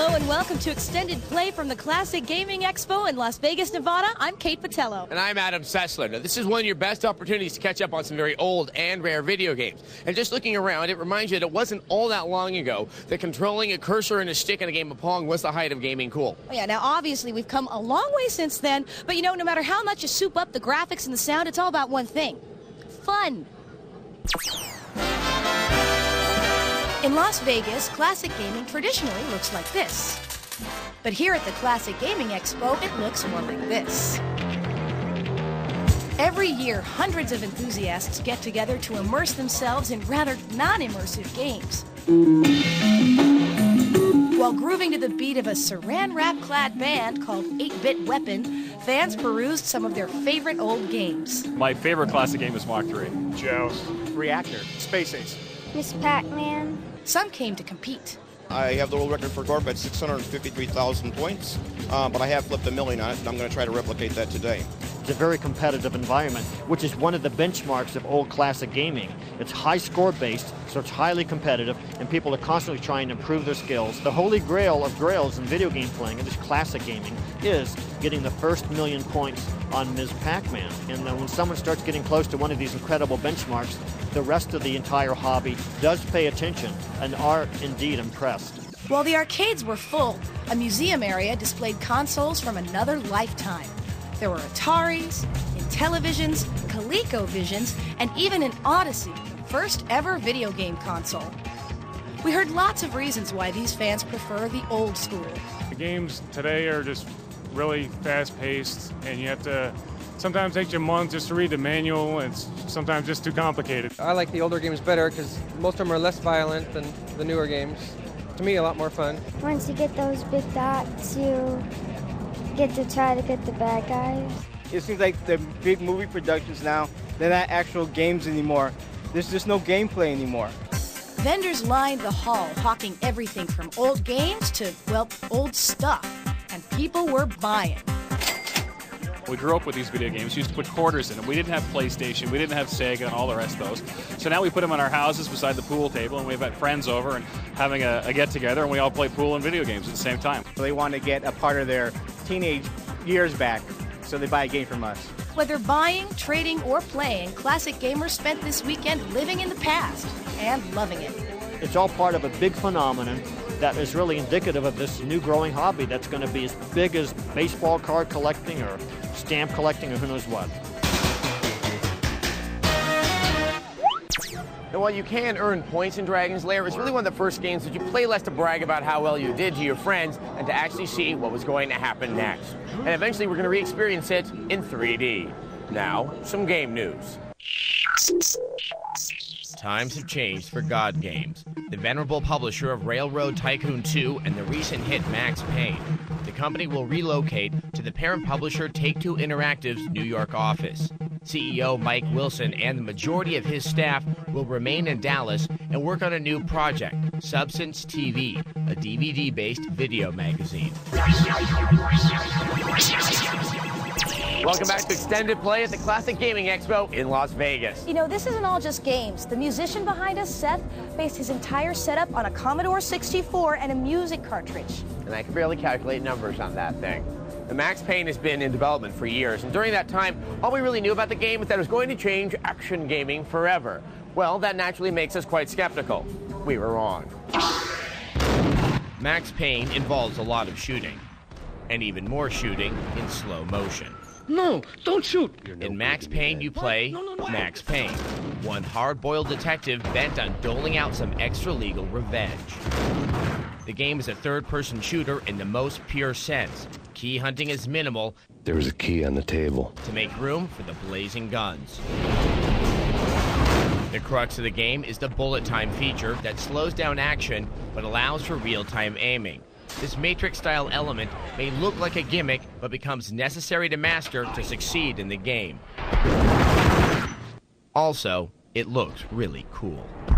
Hello and welcome to Extended Play from the Classic Gaming Expo in Las Vegas, Nevada. I'm Kate Patello. And I'm Adam Sessler. Now, this is one of your best opportunities to catch up on some very old and rare video games. And just looking around, it reminds you that it wasn't all that long ago that controlling a cursor and a stick in a game of Pong was the height of gaming cool. Oh, yeah, now obviously we've come a long way since then, but you know, no matter how much you soup up the graphics and the sound, it's all about one thing: fun. In Las Vegas, classic gaming traditionally looks like this. But here at the Classic Gaming Expo, it looks more like this. Every year, hundreds of enthusiasts get together to immerse themselves in rather non-immersive games. While grooving to the beat of a saran wrap-clad band called 8-Bit Weapon, fans perused some of their favorite old games. My favorite classic game is Mach 3. Joust. Reactor. Space Ace. Miss Pac-Man. Some came to compete. I have the world record for Corp at 653,000 points, but I have flipped a million on it, and I'm going to try to replicate that today. It's a very competitive environment, which is one of the benchmarks of old classic gaming. It's high score based, so it's highly competitive, and people are constantly trying to improve their skills. The holy grail of grails in video game playing, and this classic gaming, is getting the first million points on Ms. Pac-Man. And when someone starts getting close to one of these incredible benchmarks, the rest of the entire hobby does pay attention and are indeed impressed. While the arcades were full, a museum area displayed consoles from another lifetime. There were Ataris, Intellivisions, ColecoVisions, and even an Odyssey, first ever video game console. We heard lots of reasons why these fans prefer the old school. The games today are just really fast-paced, and you have to sometimes take you a month just to read the manual, and it's sometimes just too complicated. I like the older games better because most of them are less violent than the newer games. To me, a lot more fun. Once you get those big dots, you get to try to get the bad guys. It seems like the big movie productions now, they're not actual games anymore. There's just no gameplay anymore. Vendors lined the hall, hawking everything from old games to, well, old stuff. And people were buying. We grew up with these video games. We used to put quarters in them. We didn't have PlayStation. We didn't have Sega and all the rest of those. So now we put them in our houses beside the pool table, and we've got friends over and having a get-together, and we all play pool and video games at the same time. They want to get a part of their teenage years back, so they buy a game from us. Whether buying, trading, or playing, classic gamers spent this weekend living in the past and loving it. It's all part of a big phenomenon that is really indicative of this new growing hobby that's going to be as big as baseball card collecting or stamp collecting or who knows what. Now, while you can earn points in Dragon's Lair, it's really one of the first games that you play less to brag about how well you did to your friends and to actually see what was going to happen next. And eventually we're going to re-experience it in 3D. Now, some game news. Times have changed for God Games, the venerable publisher of Railroad Tycoon 2 and the recent hit Max Payne. The company will relocate to the parent publisher Take-Two Interactive's New York office. CEO Mike Wilson and the majority of his staff will remain in Dallas and work on a new project, Substance TV, a DVD-based video magazine. Welcome back to Extended Play at the Classic Gaming Expo in Las Vegas. You know, this isn't all just games. The musician behind us, Seth, based his entire setup on a Commodore 64 and a music cartridge. And I can barely calculate numbers on that thing. The Max Payne has been in development for years, and during that time, all we really knew about the game is that it was going to change action gaming forever. Well, that naturally makes us quite skeptical. We were wrong. Max Payne involves a lot of shooting, and even more shooting in slow motion. No, don't shoot. In Max Payne, you play Max Payne, one hard-boiled detective bent on doling out some extra-legal revenge. The game is a third-person shooter in the most pure sense. Key hunting is minimal. There's a key on the table. To make room for the blazing guns. The crux of the game is the bullet time feature that slows down action but allows for real-time aiming. This Matrix-style element may look like a gimmick, but becomes necessary to master to succeed in the game. Also, it looks really cool. The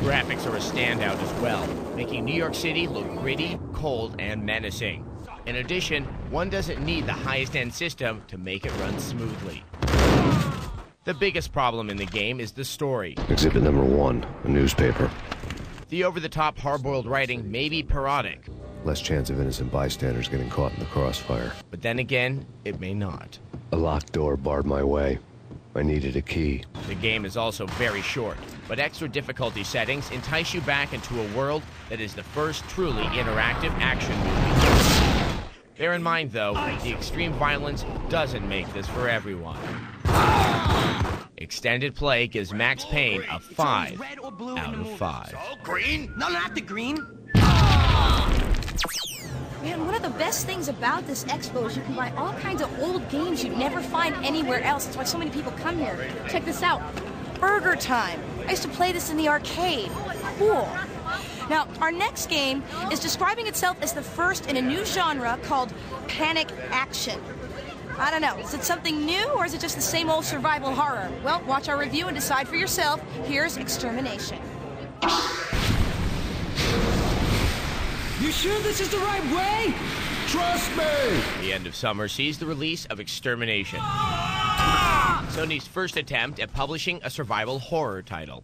graphics are a standout as well, making New York City look gritty, cold, and menacing. In addition, one doesn't need the highest-end system to make it run smoothly. The biggest problem in the game is the story. Exhibit number 1, a newspaper. The over-the-top hard-boiled writing may be parodic, Less chance of innocent bystanders getting caught in the crossfire. but then again, it may not. A locked door barred my way. I needed a key. The game is also very short, but extra difficulty settings entice you back into a world that is the first truly interactive action movie. Bear in mind, though, the extreme violence doesn't make this for everyone. Extended Play gives Max Payne a 5 out of 5. Green? No, not the green. Man, one of the best things about this expo is you can buy all kinds of old games you'd never find anywhere else. That's why so many people come here. Check this out. Burger Time. I used to play this in the arcade. Cool. Now, our next game is describing itself as the first in a new genre called Panic Action. I don't know, is it something new or is it just the same old survival horror? Well, watch our review and decide for yourself. Here's Extermination. You sure this is the right way? Trust me! The end of summer sees the release of Extermination, Sony's first attempt at publishing a survival horror title.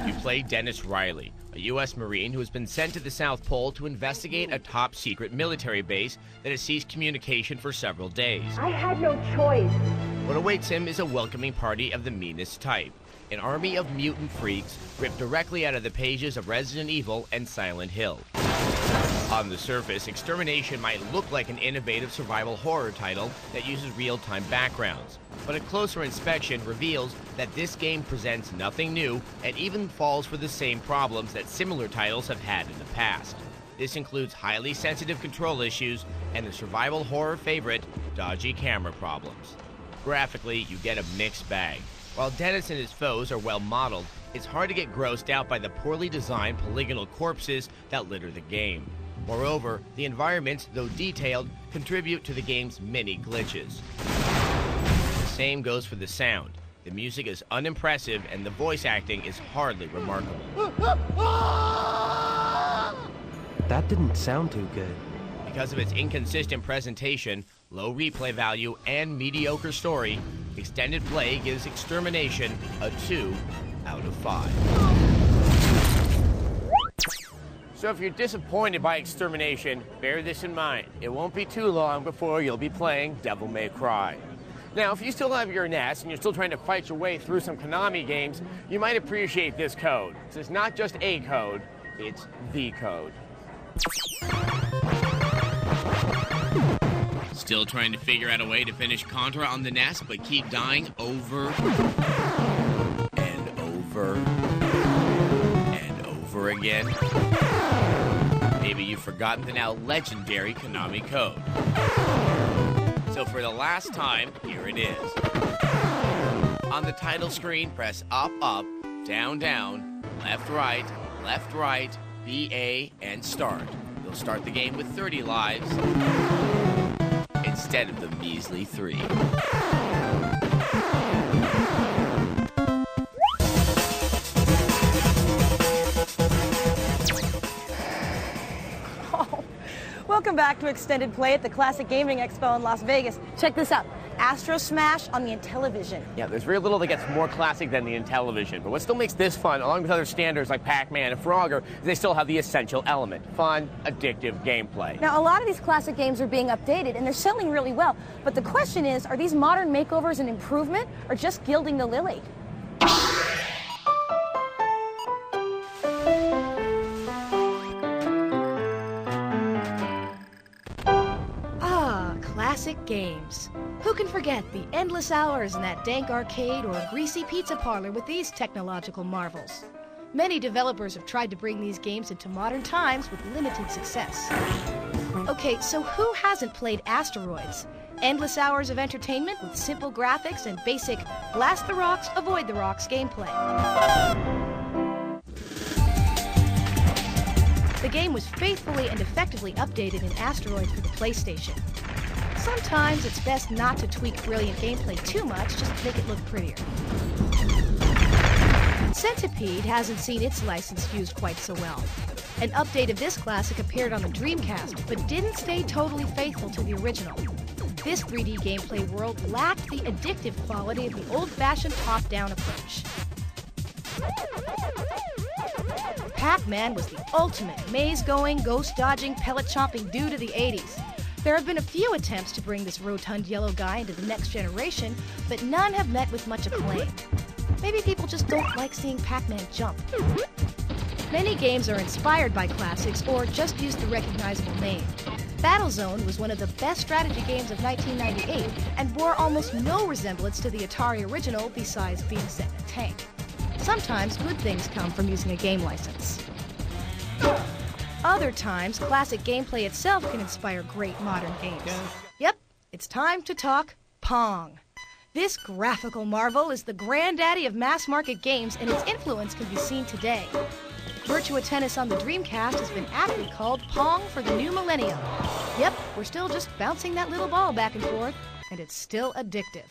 You play Dennis Riley, a U.S. Marine who has been sent to the South Pole to investigate a top-secret military base that has ceased communication for several days. I had no choice. What awaits him is a welcoming party of the meanest type, an army of mutant freaks ripped directly out of the pages of Resident Evil and Silent Hill. On the surface, Extermination might look like an innovative survival horror title that uses real-time backgrounds, but a closer inspection reveals that this game presents nothing new and even falls for the same problems that similar titles have had in the past. This includes highly sensitive control issues and the survival horror favorite, dodgy camera problems. Graphically, you get a mixed bag. While Dennis and his foes are well modeled, it's hard to get grossed out by the poorly designed polygonal corpses that litter the game. Moreover, the environments, though detailed, contribute to the game's many glitches. The same goes for the sound. The music is unimpressive and the voice acting is hardly remarkable. That didn't sound too good. Because of its inconsistent presentation, low replay value, and mediocre story, Extended Play gives Extermination a 2 out of 5. So if you're disappointed by Extermination, bear this in mind. It won't be too long before you'll be playing Devil May Cry. Now, if you still have your NES and you're still trying to fight your way through some Konami games, you might appreciate this code. So it's not just a code, it's the code. Still trying to figure out a way to finish Contra on the NES, but keep dying over and over and over again? Maybe you've forgotten the now legendary Konami code. So for the last time, here it is. On the title screen, press up, up, down, down, left, right, BA, and start. You'll start the game with 30 lives instead of the measly 3. Welcome back to Extended Play at the Classic Gaming Expo in Las Vegas. Check this out. Astro Smash on the Intellivision. Yeah, there's very little that gets more classic than the Intellivision, but what still makes this fun, along with other standards like Pac-Man and Frogger, is they still have the essential element: fun, addictive gameplay. Now, a lot of these classic games are being updated, and they're selling really well. But the question is, are these modern makeovers an improvement, or just gilding the lily? Classic games. Who can forget the endless hours in that dank arcade or greasy pizza parlor with these technological marvels? Many developers have tried to bring these games into modern times with limited success. Okay, so who hasn't played Asteroids? Endless hours of entertainment with simple graphics and basic blast the rocks, avoid the rocks gameplay. The game was faithfully and effectively updated in Asteroid for the PlayStation. Sometimes it's best not to tweak brilliant gameplay too much, just to make it look prettier. Centipede hasn't seen its license used quite so well. An update of this classic appeared on the Dreamcast, but didn't stay totally faithful to the original. This 3D gameplay world lacked the addictive quality of the old-fashioned top-down approach. Pac-Man was the ultimate maze-going, ghost-dodging, pellet-chomping dude of the 80s. There have been a few attempts to bring this rotund yellow guy into the next generation, but none have met with much acclaim. Maybe people just don't like seeing Pac-Man jump. Many games are inspired by classics or just use the recognizable name. Battlezone was one of the best strategy games of 1998 and bore almost no resemblance to the Atari original besides being set in a tank. Sometimes good things come from using a game license. Other times, classic gameplay itself can inspire great modern games. Yep, it's time to talk Pong. This graphical marvel is the granddaddy of mass-market games, and its influence can be seen today. Virtua Tennis on the Dreamcast has been aptly called Pong for the new millennium. Yep, we're still just bouncing that little ball back and forth, and it's still addictive.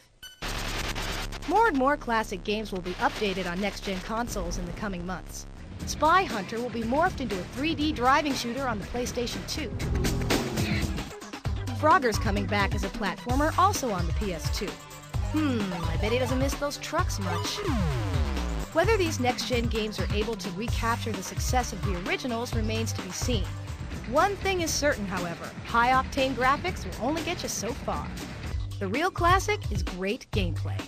More and more classic games will be updated on next-gen consoles in the coming months. Spy Hunter will be morphed into a 3D driving shooter on the PlayStation 2. Frogger's coming back as a platformer, also on the PS2. I bet he doesn't miss those trucks much. Whether these next-gen games are able to recapture the success of the originals remains to be seen. One thing is certain, however, high-octane graphics will only get you so far. The real classic is great gameplay.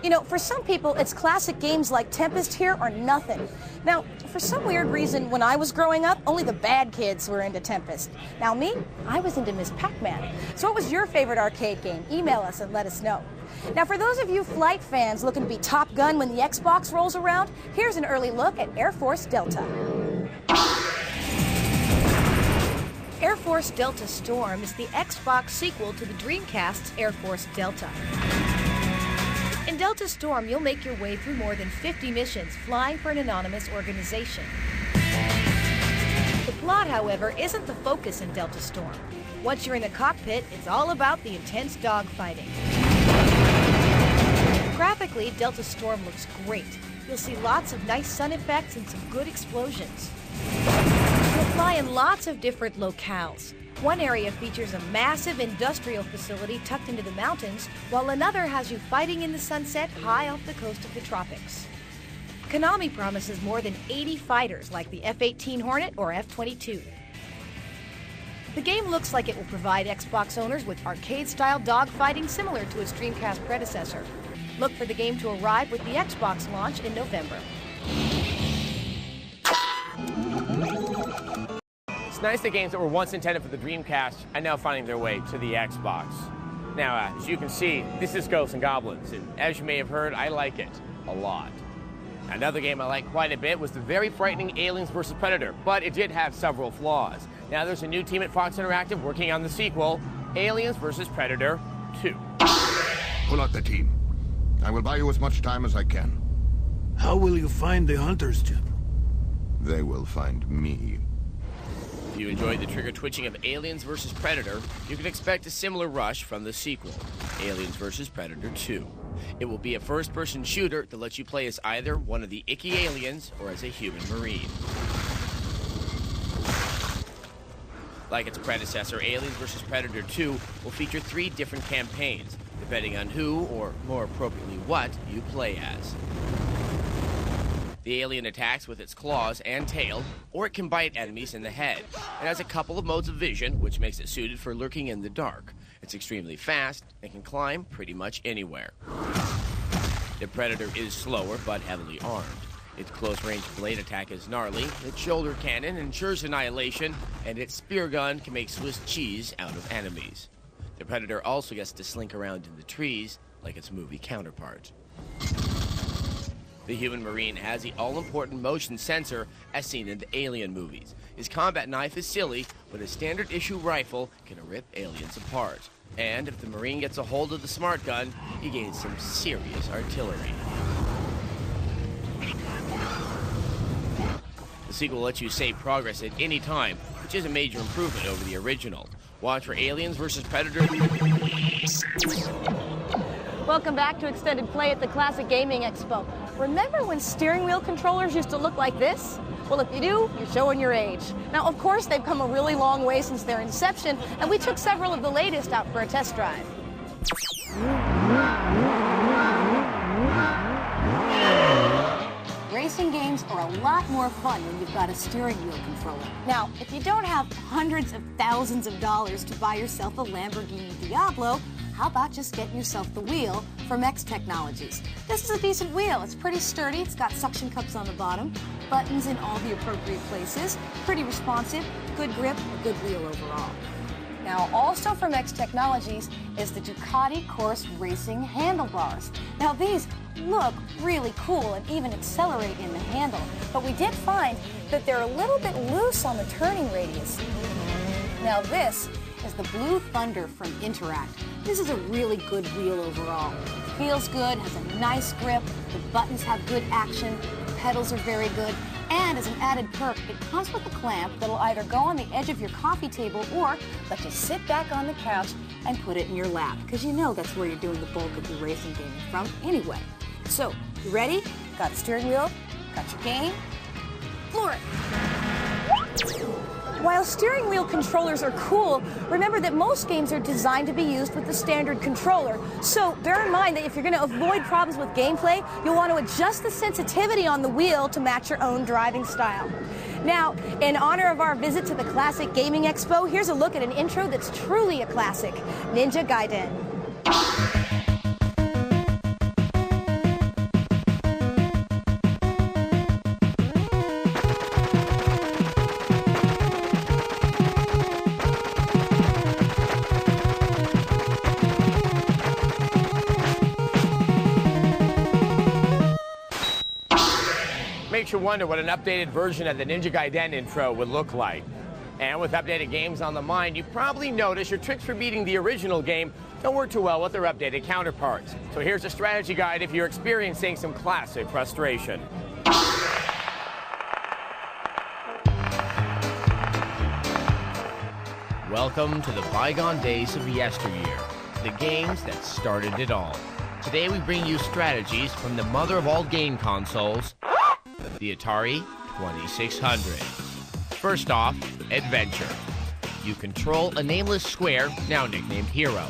You know, for some people, it's classic games like Tempest here or nothing. Now, for some weird reason, when I was growing up, only the bad kids were into Tempest. Now me, I was into Miss Pac-Man. So what was your favorite arcade game? Email us and let us know. Now, for those of you flight fans looking to be Top Gun when the Xbox rolls around, here's an early look at Air Force Delta. Air Force Delta Storm is the Xbox sequel to the Dreamcast's Air Force Delta. In Delta Storm, you'll make your way through more than 50 missions flying for an anonymous organization. The plot, however, isn't the focus in Delta Storm. Once you're in the cockpit, it's all about the intense dogfighting. Graphically, Delta Storm looks great. You'll see lots of nice sun effects and some good explosions. You'll fly in lots of different locales. One area features a massive industrial facility tucked into the mountains, while another has you fighting in the sunset high off the coast of the tropics. Konami promises more than 80 fighters like the F-18 Hornet or F-22. The game looks like it will provide Xbox owners with arcade-style dogfighting similar to its Dreamcast predecessor. Look for the game to arrive with the Xbox launch in November. It's nice that games that were once intended for the Dreamcast are now finding their way to the Xbox. Now, as you can see, this is Ghosts and Goblins, and as you may have heard, I like it a lot. Another game I liked quite a bit was the very frightening Aliens vs. Predator, but it did have several flaws. Now there's a new team at Fox Interactive working on the sequel, Aliens vs. Predator 2. Pull out the team. I will buy you as much time as I can. How will you find the hunters, Chip? They will find me. If you enjoyed the trigger twitching of Aliens vs. Predator, you can expect a similar rush from the sequel, Aliens vs. Predator 2. It will be a first-person shooter that lets you play as either one of the icky aliens or as a human marine. Like its predecessor, Aliens vs. Predator 2 will feature 3 different campaigns, depending on who, or more appropriately what, you play as. The alien attacks with its claws and tail, or it can bite enemies in the head. It has a couple of modes of vision, which makes it suited for lurking in the dark. It's extremely fast and can climb pretty much anywhere. The Predator is slower but heavily armed. Its close-range blade attack is gnarly, its shoulder cannon ensures annihilation, and its spear gun can make Swiss cheese out of enemies. The Predator also gets to slink around in the trees like its movie counterpart. The human marine has the all-important motion sensor as seen in the Alien movies. His combat knife is silly, but a standard-issue rifle can rip aliens apart. And if the marine gets a hold of the smart gun, he gains some serious artillery. The sequel lets you save progress at any time, which is a major improvement over the original. Watch for Aliens vs. Predator. Welcome back to Extended Play at the Classic Gaming Expo. Remember when steering wheel controllers used to look like this? Well, if you do, you're showing your age. Now, of course, they've come a really long way since their inception, and we took several of the latest out for a test drive. racing games are a lot more fun when you've got a steering wheel controller. Now, if you don't have hundreds of thousands of dollars to buy yourself a Lamborghini Diablo, how about just getting yourself the wheel from X Technologies? This is a decent wheel. It's pretty sturdy. It's got suction cups on the bottom, buttons in all the appropriate places, pretty responsive, good grip, a good wheel overall. Now, also from X Technologies is the Ducati Course Racing handlebars. Now, these look really cool and even accelerate in the handle, but we did find that they're a little bit loose on the turning radius. Now, this is the Blue Thunder from Interact. This is a really good wheel overall. Feels good, has a nice grip, the buttons have good action, the pedals are very good, and as an added perk, it comes with a clamp that'll either go on the edge of your coffee table or let you sit back on the couch and put it in your lap, because you know that's where you're doing the bulk of your racing gaming from anyway. So, you ready? Got a steering wheel? Got your game? Floor it! While steering wheel controllers are cool, remember that most games are designed to be used with the standard controller. So bear in mind that if you're going to avoid problems with gameplay, you'll want to adjust the sensitivity on the wheel to match your own driving style. Now, in honor of our visit to the Classic Gaming Expo, here's a look at an intro that's truly a classic, Ninja Gaiden. Makes you wonder what an updated version of the Ninja Gaiden intro would look like. And with updated games on the mind, you probably notice your tricks for beating the original game don't work too well with their updated counterparts. So here's a strategy guide if you're experiencing some classic frustration. Welcome to the bygone days of yesteryear, the games that started it all. Today we bring you strategies from the mother of all game consoles, the Atari 2600. First off, adventure. You control a nameless square, now nicknamed Hero.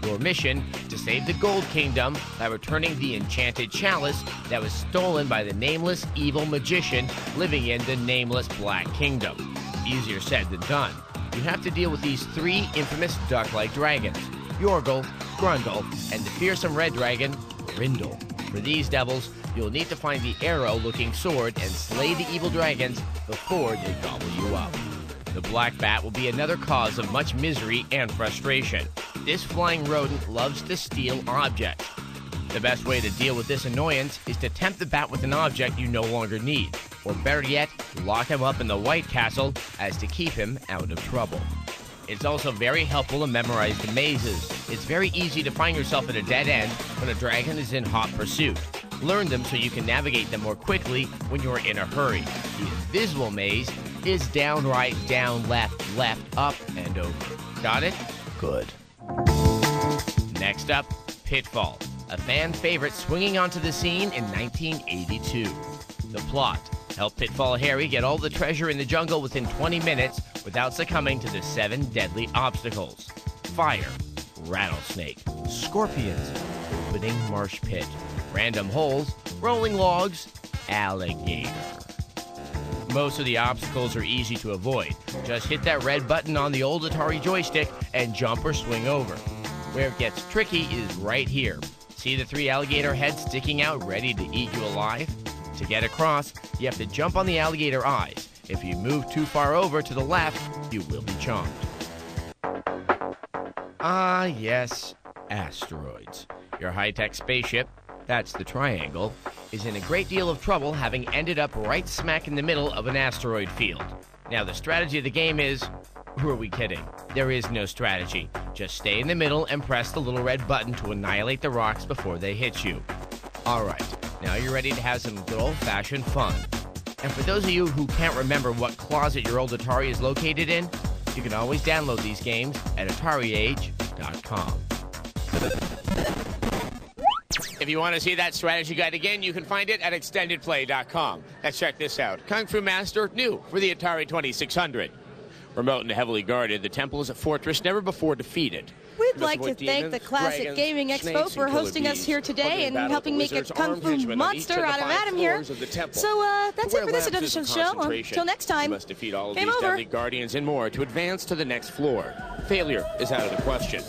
Your mission, to save the Gold Kingdom by returning the enchanted chalice that was stolen by the nameless evil magician living in the nameless Black Kingdom. Easier said than done. You have to deal with these three infamous duck-like dragons, Yorgel, Grundle, and the fearsome red dragon, Grindel. For these devils, you'll need to find the arrow-looking sword and slay the evil dragons before they gobble you up. The black bat will be another cause of much misery and frustration. This flying rodent loves to steal objects. The best way to deal with this annoyance is to tempt the bat with an object you no longer need, or better yet, lock him up in the White Castle as to keep him out of trouble. It's also very helpful to memorize the mazes. It's very easy to find yourself at a dead end when a dragon is in hot pursuit. Learn them so you can navigate them more quickly when you're in a hurry. The invisible maze is down, right, down, left, up, and over. Got it? Good. Next up, Pitfall, a fan favorite swinging onto the scene in 1982. The plot: help Pitfall Harry get all the treasure in the jungle within 20 minutes without succumbing to the 7 deadly obstacles. Fire, rattlesnake, scorpions, opening marsh pit, random holes, rolling logs, alligator. Most of the obstacles are easy to avoid. Just hit that red button on the old Atari joystick and jump or swing over. Where it gets tricky is right here. See the 3 alligator heads sticking out ready to eat you alive? To get across, you have to jump on the alligator eyes. If you move too far over to the left, you will be chomped. Ah, yes, asteroids. Your high-tech spaceship, that's the triangle, is in a great deal of trouble having ended up right smack in the middle of an asteroid field. Now, the strategy of the game is, who are we kidding? There is no strategy. Just stay in the middle and press the little red button to annihilate the rocks before they hit you. All right. Now you're ready to have some good old-fashioned fun. And for those of you who can't remember what closet your old Atari is located in, you can always download these games at AtariAge.com. If you want to see that strategy guide again, you can find it at ExtendedPlay.com. Let's check this out. Kung Fu Master, new for the Atari 2600. Remote and heavily guarded, the temple is a fortress never before defeated. We'd like to thank the Classic Gaming Expo for hosting us here today and helping make a kung fu monster out of Adam here. So that's it for this edition of the show. Until next time, you must defeat all of game these over. deadly guardians and more to advance to the next floor. Failure is out of the question.